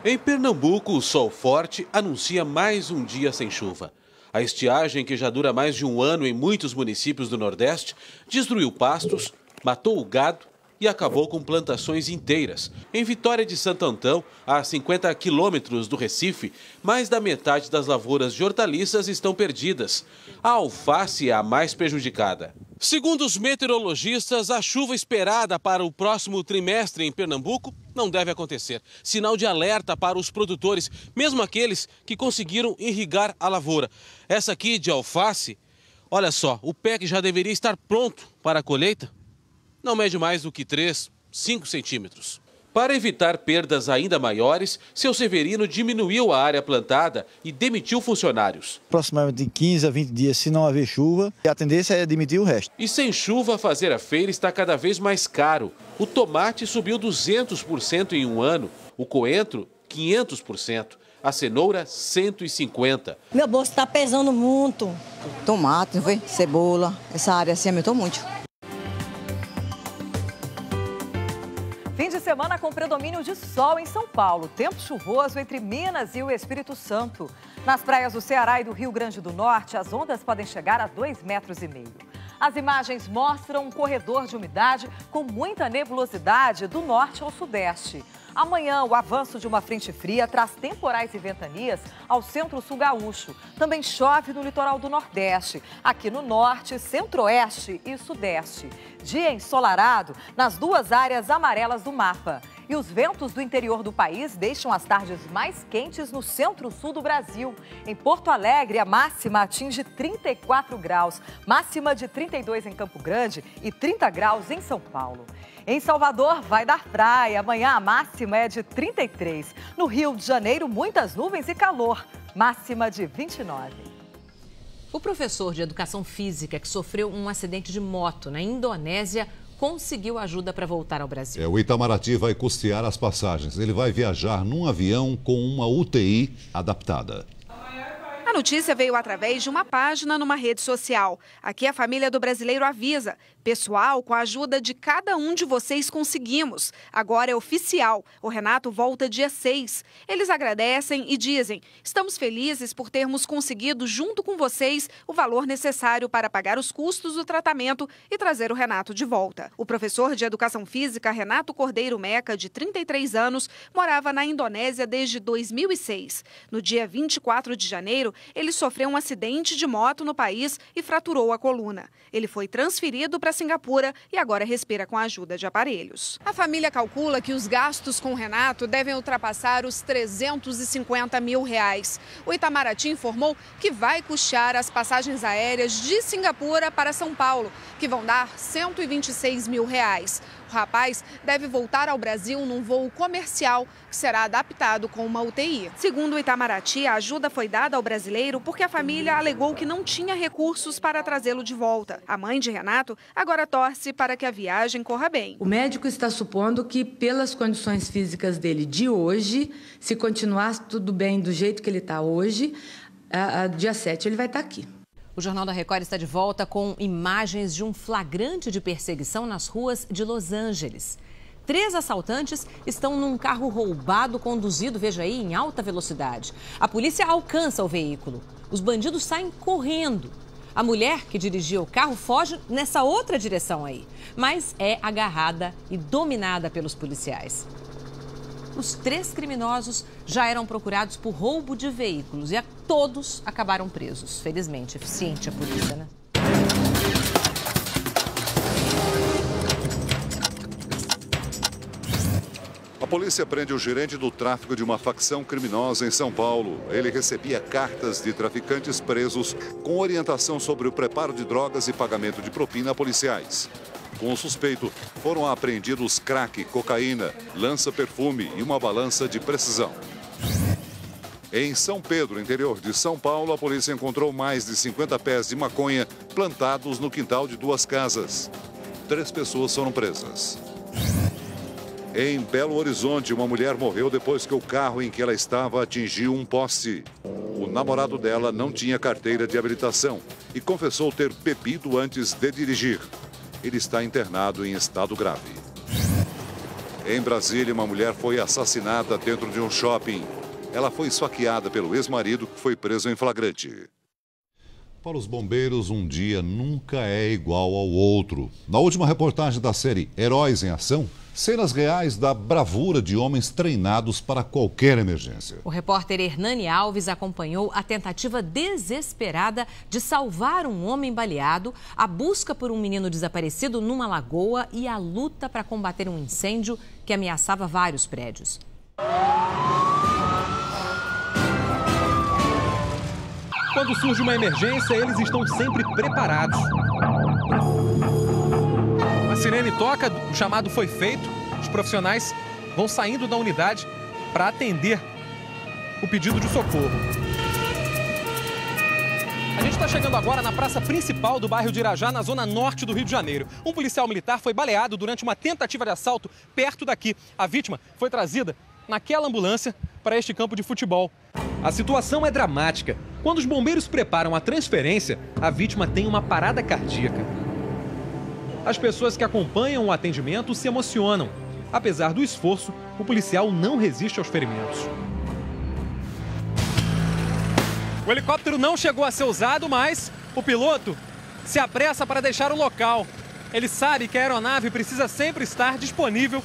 Em Pernambuco, o sol forte anuncia mais um dia sem chuva. A estiagem, que já dura mais de um ano em muitos municípios do Nordeste, destruiu pastos, matou o gado e acabou com plantações inteiras. Em Vitória de Santo Antão, a 50 quilômetros do Recife, mais da metade das lavouras de hortaliças estão perdidas. A alface é a mais prejudicada. Segundo os meteorologistas, a chuva esperada para o próximo trimestre em Pernambuco não deve acontecer. Sinal de alerta para os produtores, mesmo aqueles que conseguiram irrigar a lavoura. Essa aqui de alface, olha só, o pé que já deveria estar pronto para a colheita, não mede mais do que 3, 5 centímetros. Para evitar perdas ainda maiores, seu Severino diminuiu a área plantada e demitiu funcionários. Aproximadamente 15 a 20 dias, se não haver chuva, a tendência é demitir o resto. E sem chuva, fazer a feira está cada vez mais caro. O tomate subiu 200% em um ano, o coentro 500%, a cenoura 150%. Meu bolso está pesando muito. Tomate, cebola, essa área assim aumentou muito. Fim de semana com predomínio de sol em São Paulo. Tempo chuvoso entre Minas e o Espírito Santo. Nas praias do Ceará e do Rio Grande do Norte, as ondas podem chegar a 2,5 metros. As imagens mostram um corredor de umidade com muita nebulosidade do norte ao sudeste. Amanhã, o avanço de uma frente fria traz temporais e ventanias ao centro-sul gaúcho. Também chove no litoral do Nordeste, aqui no norte, centro-oeste e sudeste. Dia ensolarado nas 2 áreas amarelas do mapa. E os ventos do interior do país deixam as tardes mais quentes no centro-sul do Brasil. Em Porto Alegre, a máxima atinge 34 graus, máxima de 32 em Campo Grande e 30 graus em São Paulo. Em Salvador, vai dar praia. Amanhã a máxima é de 33. No Rio de Janeiro, muitas nuvens e calor, máxima de 29. O professor de educação física que sofreu um acidente de moto na Indonésia conseguiu ajuda para voltar ao Brasil. O Itamaraty vai custear as passagens. Ele vai viajar num avião com uma UTI adaptada. A notícia veio através de uma página numa rede social. Aqui a família do brasileiro avisa: pessoal, com a ajuda de cada um de vocês conseguimos. Agora é oficial. O Renato volta dia 6. Eles agradecem e dizem: estamos felizes por termos conseguido, junto com vocês, o valor necessário para pagar os custos do tratamento e trazer o Renato de volta. O professor de educação física, Renato Cordeiro Meca, de 33 anos, morava na Indonésia desde 2006. No dia 24 de janeiro, ele sofreu um acidente de moto no país e fraturou a coluna. Ele foi transferido para Singapura e agora respira com a ajuda de aparelhos. A família calcula que os gastos com o Renato devem ultrapassar os R$350 mil. O Itamaraty informou que vai custear as passagens aéreas de Singapura para São Paulo, que vão dar R$126 mil. O rapaz deve voltar ao Brasil num voo comercial que será adaptado com uma UTI. Segundo o Itamaraty, a ajuda foi dada ao brasileiro porque a família alegou que não tinha recursos para trazê-lo de volta. A mãe de Renato agora torce para que a viagem corra bem. O médico está supondo que, pelas condições físicas dele de hoje, se continuar tudo bem do jeito que ele está hoje, dia 7 ele vai estar aqui. O Jornal da Record está de volta com imagens de um flagrante de perseguição nas ruas de Los Angeles. 3 assaltantes estão num carro roubado conduzido, veja aí, em alta velocidade. A polícia alcança o veículo. Os bandidos saem correndo. A mulher que dirigia o carro foge nessa outra direção aí, mas é agarrada e dominada pelos policiais. Os 3 criminosos já eram procurados por roubo de veículos e todos acabaram presos. Felizmente, eficiente a polícia, né? A polícia prende o gerente do tráfico de uma facção criminosa em São Paulo. Ele recebia cartas de traficantes presos com orientação sobre o preparo de drogas e pagamento de propina a policiais. Com o suspeito, foram apreendidos crack, cocaína, lança-perfume e uma balança de precisão. Em São Pedro, interior de São Paulo, a polícia encontrou mais de 50 pés de maconha plantados no quintal de 2 casas. 3 pessoas foram presas. Em Belo Horizonte, uma mulher morreu depois que o carro em que ela estava atingiu um poste. O namorado dela não tinha carteira de habilitação e confessou ter bebido antes de dirigir. Ele está internado em estado grave. Em Brasília, uma mulher foi assassinada dentro de um shopping. Ela foi esfaqueada pelo ex-marido, que foi preso em flagrante. Para os bombeiros, um dia nunca é igual ao outro. Na última reportagem da série Heróis em Ação, cenas reais da bravura de homens treinados para qualquer emergência. O repórter Hernani Alves acompanhou a tentativa desesperada de salvar um homem baleado, a busca por um menino desaparecido numa lagoa e a luta para combater um incêndio que ameaçava vários prédios. Quando surge uma emergência, eles estão sempre preparados. A sirene toca, o chamado foi feito, os profissionais vão saindo da unidade para atender o pedido de socorro. A gente está chegando agora na praça principal do bairro de Irajá, na zona norte do Rio de Janeiro. Um policial militar foi baleado durante uma tentativa de assalto perto daqui. A vítima foi trazida naquela ambulância para este campo de futebol. A situação é dramática. Quando os bombeiros preparam a transferência, a vítima tem uma parada cardíaca. As pessoas que acompanham o atendimento se emocionam. Apesar do esforço, o policial não resiste aos ferimentos. O helicóptero não chegou a ser usado, mas o piloto se apressa para deixar o local. Ele sabe que a aeronave precisa sempre estar disponível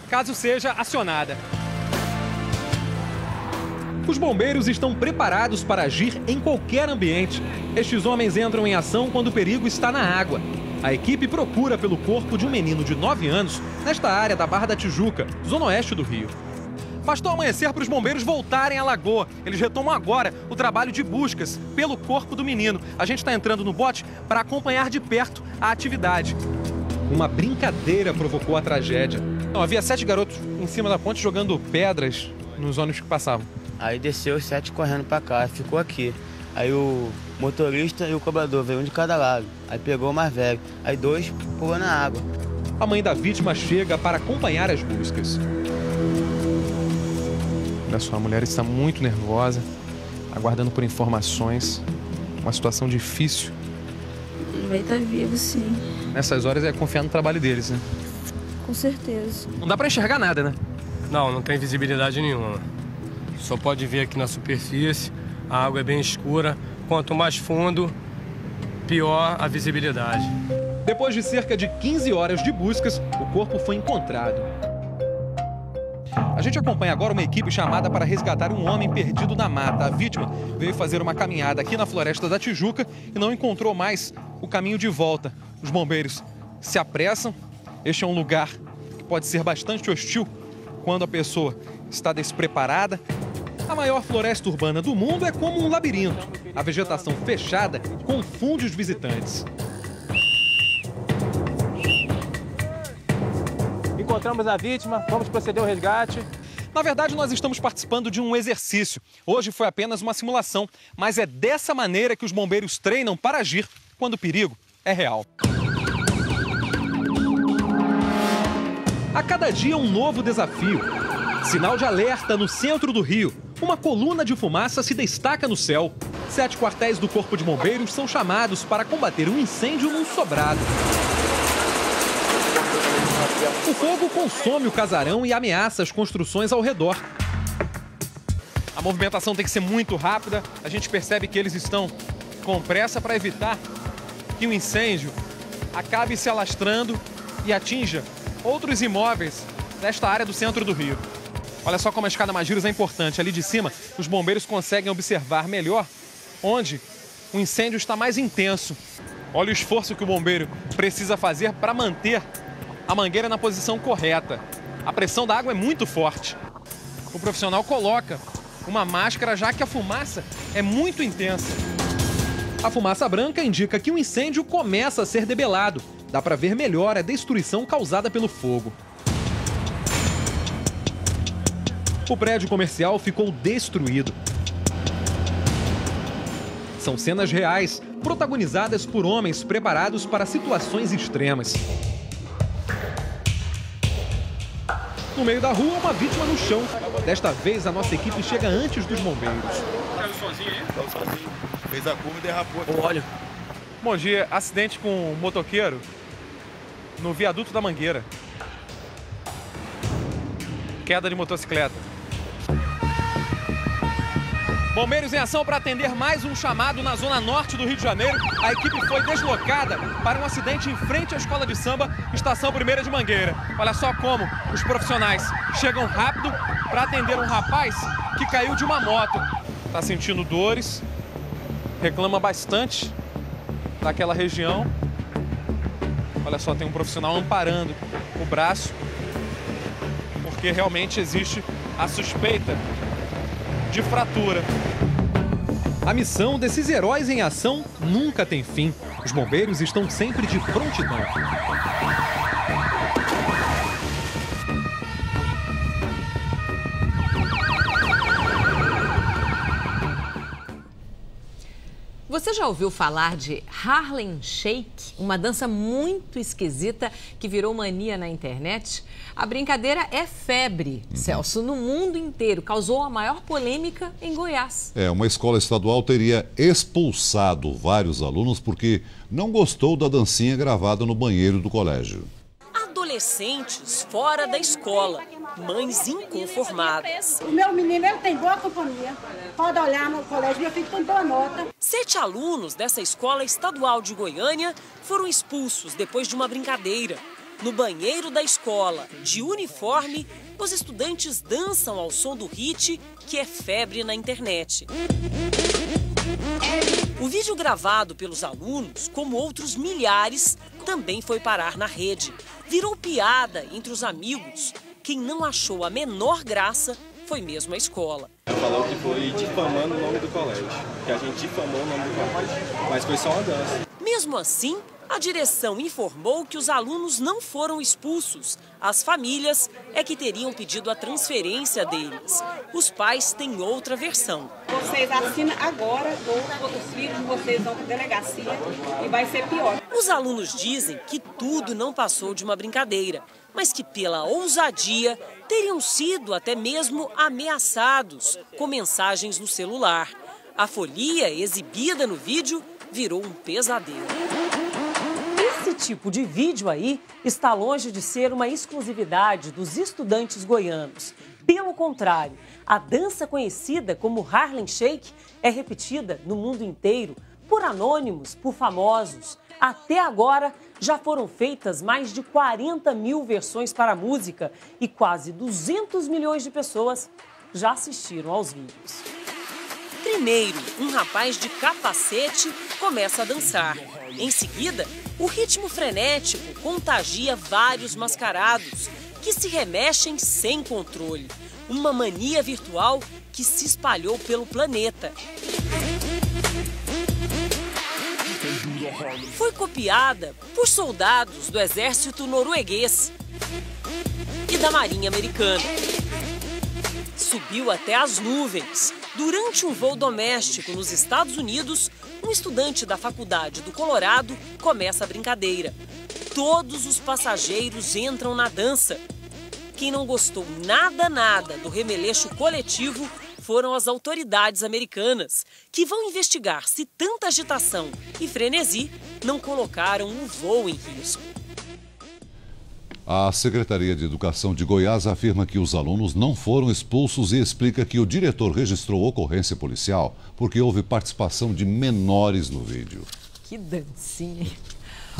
caso seja acionada. Os bombeiros estão preparados para agir em qualquer ambiente. Estes homens entram em ação quando o perigo está na água. A equipe procura pelo corpo de um menino de 9 anos nesta área da Barra da Tijuca, zona oeste do Rio. Bastou amanhecer para os bombeiros voltarem à lagoa. Eles retomam agora o trabalho de buscas pelo corpo do menino. A gente está entrando no bote para acompanhar de perto a atividade. Uma brincadeira provocou a tragédia. Havia 7 garotos em cima da ponte jogando pedras nos ônibus que passavam. Aí desceu os 7 correndo pra cá, ficou aqui. Aí o motorista e o cobrador veio um de cada lado. Aí pegou o mais velho. Aí 2 pulou na água. A mãe da vítima chega para acompanhar as buscas. Olha só, a mulher está muito nervosa, aguardando por informações. Uma situação difícil. Vai estar vivo, sim. Nessas horas é confiar no trabalho deles, né? Com certeza. Não dá para enxergar nada, né? Não tem visibilidade nenhuma. Só pode ver aqui na superfície, a água é bem escura. Quanto mais fundo, pior a visibilidade. Depois de cerca de 15 horas de buscas, o corpo foi encontrado. A gente acompanha agora uma equipe chamada para resgatar um homem perdido na mata. A vítima veio fazer uma caminhada aqui na floresta da Tijuca e não encontrou mais o caminho de volta. Os bombeiros se apressam. Este é um lugar que pode ser bastante hostil quando a pessoa está despreparada. A maior floresta urbana do mundo é como um labirinto. A vegetação fechada confunde os visitantes. Encontramos a vítima, vamos proceder ao resgate. Na verdade, nós estamos participando de um exercício. Hoje foi apenas uma simulação, mas é dessa maneira que os bombeiros treinam para agir quando o perigo é real. A cada dia um novo desafio. Sinal de alerta no centro do Rio. Uma coluna de fumaça se destaca no céu. 7 quartéis do Corpo de Bombeiros são chamados para combater um incêndio num sobrado. O fogo consome o casarão e ameaça as construções ao redor. A movimentação tem que ser muito rápida. A gente percebe que eles estão com pressa para evitar que o incêndio acabe se alastrando e atinja outros imóveis nesta área do centro do Rio. Olha só como a escada Magiros é importante. Ali de cima, os bombeiros conseguem observar melhor onde o incêndio está mais intenso. Olha o esforço que o bombeiro precisa fazer para manter a mangueira na posição correta. A pressão da água é muito forte. O profissional coloca uma máscara, já que a fumaça é muito intensa. A fumaça branca indica que o incêndio começa a ser debelado. Dá para ver melhor a destruição causada pelo fogo. O prédio comercial ficou destruído. São cenas reais, protagonizadas por homens preparados para situações extremas. No meio da rua, uma vítima no chão. Desta vez, a nossa equipe chega antes dos bombeiros. Caiu sozinho aí? Caiu sozinho. Fez a curva e derrapou aqui. Olha. Bom dia, acidente com um motoqueiro no viaduto da Mangueira. Queda de motocicleta. Bombeiros em ação para atender mais um chamado na zona norte do Rio de Janeiro. A equipe foi deslocada para um acidente em frente à escola de samba, Estação 1ª de Mangueira. Olha só como os profissionais chegam rápido para atender um rapaz que caiu de uma moto. Está sentindo dores, reclama bastante daquela região. Olha só, tem um profissional amparando o braço, porque realmente existe a suspeita de fratura. A missão desses heróis em ação nunca tem fim. Os bombeiros estão sempre de prontidão. Você já ouviu falar de Harlem Shake? Uma dança muito esquisita que virou mania na internet? A brincadeira é febre, Celso, no mundo inteiro. Causou a maior polêmica em Goiás. Uma escola estadual teria expulsado vários alunos porque não gostou da dancinha gravada no banheiro do colégio. Adolescentes fora da escola, mães inconformadas. O meu menino, ele tem boa companhia. Pode olhar no colégio, meu filho tem boa nota. 7 alunos dessa escola estadual de Goiânia foram expulsos depois de uma brincadeira. No banheiro da escola, de uniforme, os estudantes dançam ao som do hit, que é febre na internet. O vídeo gravado pelos alunos, como outros milhares, também foi parar na rede. Virou piada entre os amigos. Quem não achou a menor graça foi mesmo a escola. Falou que foi difamando o nome do colégio, que a gente difamou o nome do colégio, mas foi só uma dança. Mesmo assim, a direção informou que os alunos não foram expulsos. As famílias é que teriam pedido a transferência deles. Os pais têm outra versão. Vocês assinam agora, ou os filhos de vocês vão para a delegacia e vai ser pior. Os alunos dizem que tudo não passou de uma brincadeira, mas que pela ousadia teriam sido até mesmo ameaçados com mensagens no celular. A folia exibida no vídeo virou um pesadelo. Esse tipo de vídeo aí está longe de ser uma exclusividade dos estudantes goianos. Pelo contrário, a dança conhecida como Harlem Shake é repetida no mundo inteiro por anônimos, por famosos. Até agora, já foram feitas mais de 40 mil versões para a música e quase 200 milhões de pessoas já assistiram aos vídeos. Primeiro, um rapaz de capacete começa a dançar. Em seguida, o ritmo frenético contagia vários mascarados que se remexem sem controle. Uma mania virtual que se espalhou pelo planeta. Foi copiada por soldados do exército norueguês e da marinha americana. Subiu até as nuvens. Durante um voo doméstico nos Estados Unidos, um estudante da faculdade do Colorado começa a brincadeira. Todos os passageiros entram na dança. Quem não gostou nada do remeleixo coletivo foram as autoridades americanas, que vão investigar se tanta agitação e frenesi não colocaram o voo em risco. A Secretaria de Educação de Goiás afirma que os alunos não foram expulsos e explica que o diretor registrou ocorrência policial porque houve participação de menores no vídeo. Que dancinha.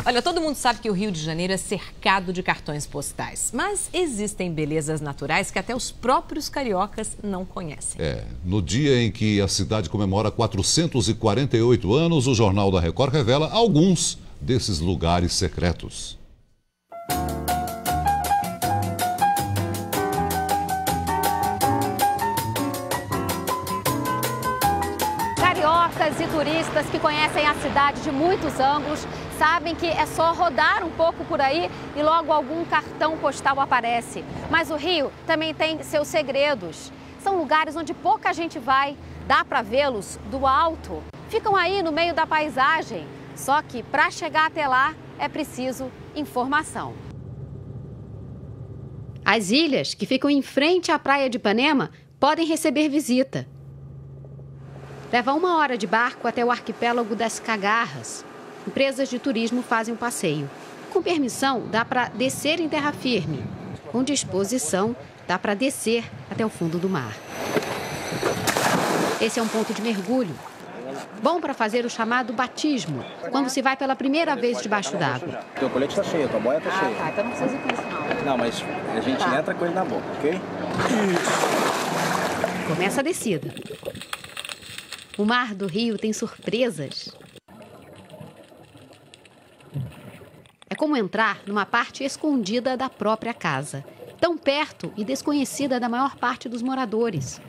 Olha, todo mundo sabe que o Rio de Janeiro é cercado de cartões postais, mas existem belezas naturais que até os próprios cariocas não conhecem. No dia em que a cidade comemora 448 anos, o Jornal da Record revela alguns desses lugares secretos. Cariocas e turistas que conhecem a cidade de muitos ângulos sabem que é só rodar um pouco por aí e logo algum cartão postal aparece. Mas o Rio também tem seus segredos. São lugares onde pouca gente vai, dá para vê-los do alto. Ficam aí no meio da paisagem, só que para chegar até lá é preciso informação. As ilhas, que ficam em frente à praia de Ipanema, podem receber visita. Leva 1 hora de barco até o arquipélago das Cagarras. Empresas de turismo fazem um passeio. Com permissão, dá para descer em terra firme. Com disposição, dá para descer até o fundo do mar. Esse é um ponto de mergulho. Bom para fazer o chamado batismo, quando se vai pela primeira vez debaixo d'água. Teu colete está cheio, tua boia está cheia. Tá, então não precisa ir com isso não. Não, mas a gente entra com ele na boca, ok? Começa a descida. O mar do Rio tem surpresas. É como entrar numa parte escondida da própria casa, tão perto e desconhecida da maior parte dos moradores.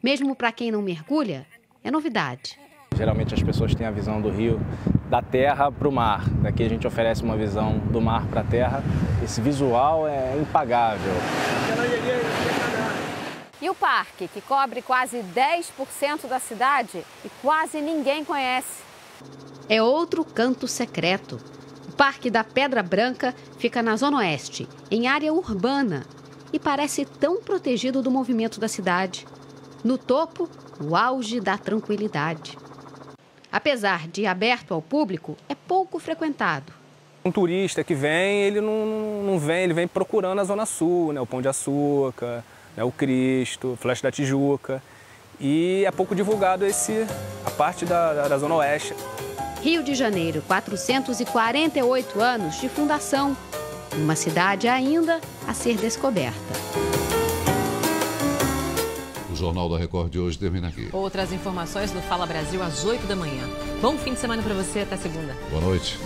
Mesmo para quem não mergulha, é novidade. Geralmente as pessoas têm a visão do rio da terra para o mar. Daqui a gente oferece uma visão do mar para a terra. Esse visual é impagável. E o parque, que cobre quase 10% da cidade e quase ninguém conhece. É outro canto secreto. O Parque da Pedra Branca fica na Zona Oeste, em área urbana, e parece tão protegido do movimento da cidade. No topo, o auge da tranquilidade. Apesar de aberto ao público, é pouco frequentado. Um turista que vem, ele não vem, ele vem procurando a Zona Sul, né? O Pão de Açúcar, né? O Cristo, Flecha da Tijuca. E é pouco divulgado a parte da Zona Oeste. Rio de Janeiro, 448 anos de fundação. Uma cidade ainda a ser descoberta. O Jornal da Record de hoje termina aqui. Outras informações no Fala Brasil às 8 da manhã. Bom fim de semana para você, até segunda. Boa noite.